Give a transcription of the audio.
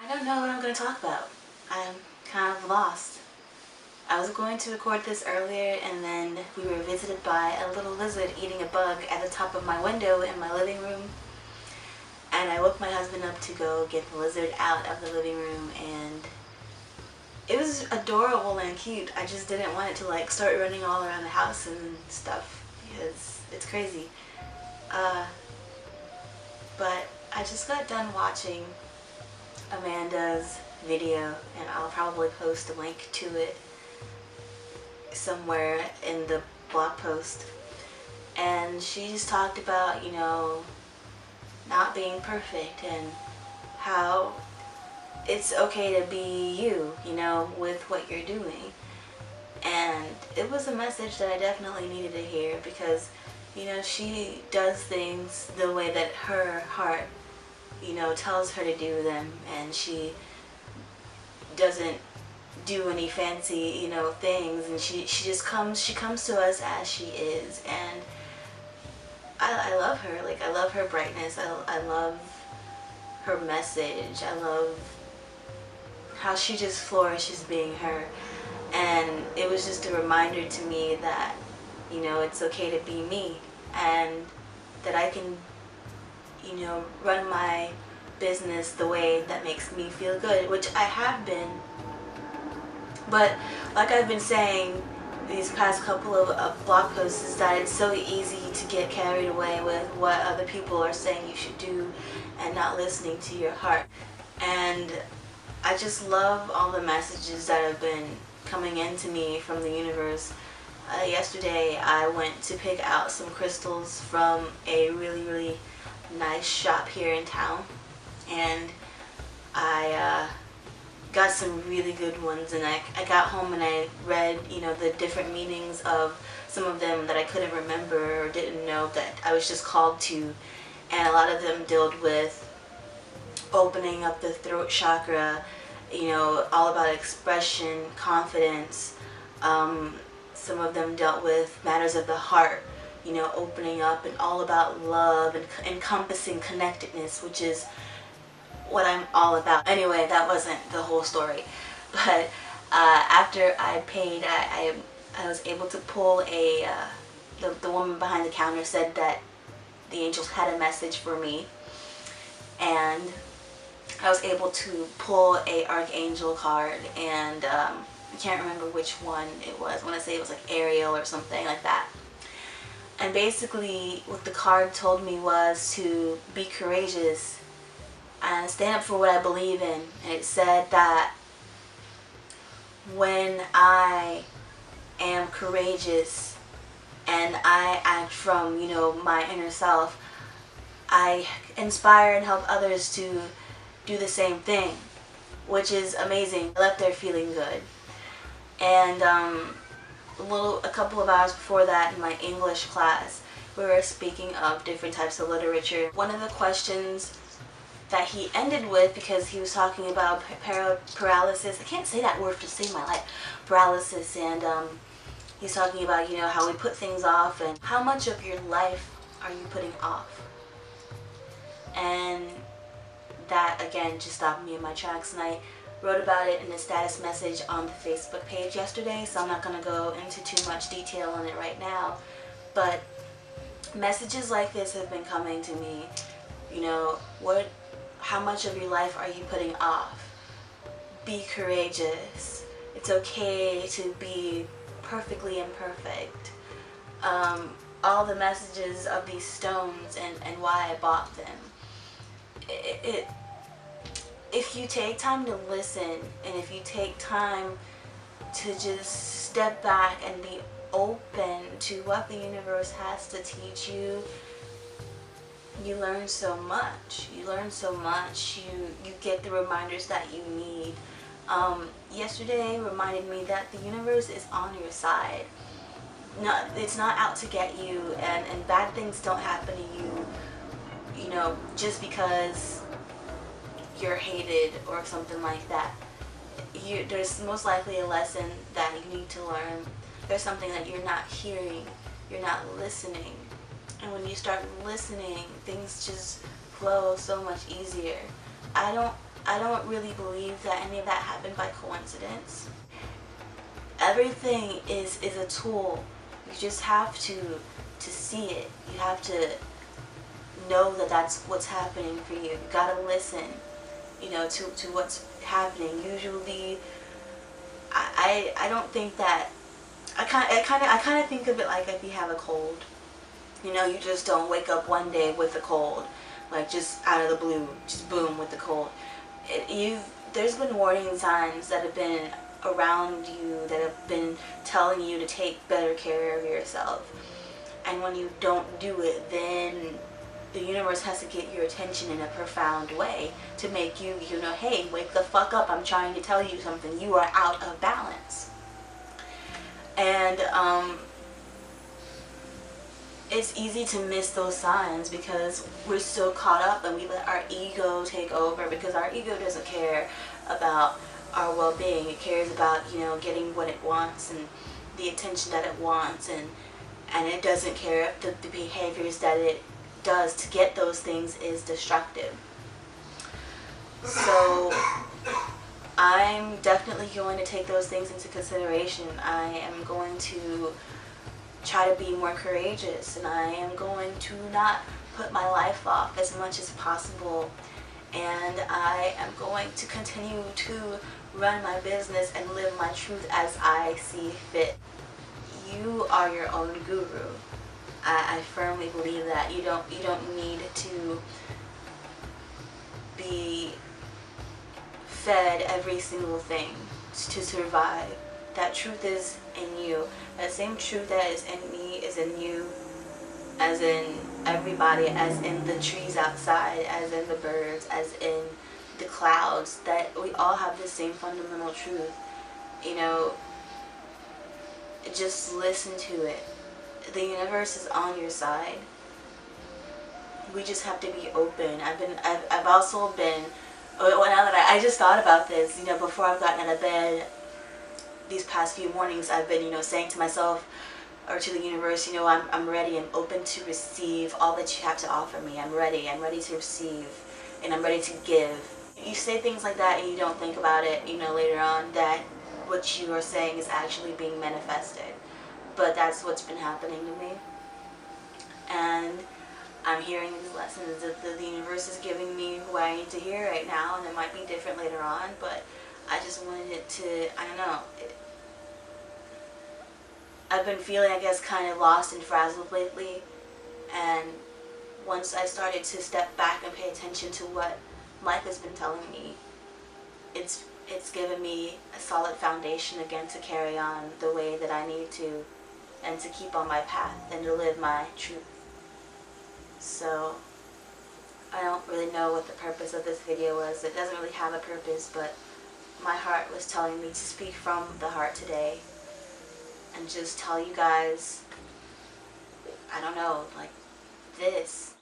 I don't know what I'm going to talk about. I'm kind of lost. I was going to record this earlier and then we were visited by a little lizard eating a bug at the top of my window in my living room. And I woke my husband up to go get the lizard out of the living room, and it was adorable and cute. I just didn't want it to like start running all around the house and stuff because it's crazy. But I just got done watching Amanda's video, and I'll probably post a link to it somewhere in the blog post. And she just talked about, not being perfect and how it's okay to be you, with what you're doing. And it was a message that I definitely needed to hear because, she does things the way that her heart, tells her to do them, and she doesn't do any fancy, things, and she comes to us as she is. And I love her. Like, I love her brightness. I love her message. I love how she just flourishes being her. And it was just a reminder to me that, it's okay to be me, and that I can, run my business the way that makes me feel good, which I have been. But like I've been saying these past couple of blog posts, is that it's so easy to get carried away with what other people are saying you should do and not listening to your heart. And I just love all the messages that have been coming into me from the universe. Yesterday I went to pick out some crystals from a really, really nice shop here in town, and I got some really good ones, and I got home and I read, the different meanings of some of them that I couldn't remember or didn't know that I was just called to. And a lot of them dealt with opening up the throat chakra, all about expression, confidence. Some of them dealt with matters of the heart, opening up, and all about love and encompassing connectedness, which is what I'm all about. Anyway, that wasn't the whole story, but after I paid, I was able to pull the woman behind the counter said that the angels had a message for me, and I was able to pull a archangel card, and I can't remember which one it was. I want to say it was like Ariel or something like that. And basically what the card told me was to be courageous and stand up for what I believe in. And it said that when I am courageous and I act from, my inner self, I inspire and help others to do the same thing, which is amazing. I left there feeling good. And a couple of hours before that, in my English class, we were speaking of different types of literature. One of the questions that he ended with, because he was talking about paralysis, I can't say that word to save my life, paralysis, and he's talking about, how we put things off, and how much of your life are you putting off? And that, again, just stopped me in my tracks, and I wrote about it in a status message on the Facebook page yesterday, so I'm not going to go into too much detail on it right now. But messages like this have been coming to me. How much of your life are you putting off? Be courageous. It's okay to be perfectly imperfect. All the messages of these stones and why I bought them. If you take time to listen, and if you take time to just step back and be open to what the universe has to teach you, you learn so much. You learn so much. You get the reminders that you need. Yesterday reminded me that the universe is on your side. It's not out to get you, and bad things don't happen to you, just because you're hated or something like that. There's most likely a lesson that you need to learn. There's something that you're not hearing, you're not listening. And when you start listening, things just flow so much easier. I I don't really believe that any of that happened by coincidence. Everything is a tool. You just have to see it. You have to know that that's what's happening for you. You gotta listen, you know, to what's happening. Usually, I don't think that. I kind of think of it like if you have a cold. You know, you just don't wake up one day with a cold, like just out of the blue, just boom with the cold. There's been warning signs that have been around you that have been telling you to take better care of yourself. And when you don't do it, then the universe has to get your attention in a profound way to make you, you know, hey, wake the fuck up. I'm trying to tell you something. You are out of balance. And it's easy to miss those signs because we're so caught up and we let our ego take over, because our ego doesn't care about our well-being. It cares about, you know, getting what it wants and the attention that it wants, and it doesn't care if the behaviors that it does to get those things is destructive. So I'm definitely going to take those things into consideration. I am going to try to be more courageous, and I am going to not put my life off as much as possible, and I am going to continue to run my business and live my truth as I see fit. You are your own guru. I firmly believe that you don't need to be fed every single thing to survive. That truth is in you. That same truth that is in me is in you, as in everybody, as in the trees outside, as in the birds, as in the clouds. That we all have the same fundamental truth. You know, just listen to it. The universe is on your side. We just have to be open. I've also been, well, now that I just thought about this, you know, before I've gotten out of bed these past few mornings, I've been, you know, saying to myself or to the universe, you know, I'm ready and open to receive all that you have to offer me. I'm ready to receive, and I'm ready to give. You say things like that and you don't think about it, you know, later on, that what you are saying is actually being manifested. But that's what's been happening to me. And I'm hearing these lessons that the universe is giving me what I need to hear right now, and it might be different later on, but I just wanted it to, I don't know. I've been feeling, I guess, kind of lost and frazzled lately, and once I started to step back and pay attention to what life has been telling me, it's given me a solid foundation again to carry on the way that I need to, and to keep on my path and to live my truth. So I don't really know what the purpose of this video was. It doesn't really have a purpose, but my heart was telling me to speak from the heart today and just tell you guys, I don't know, like this.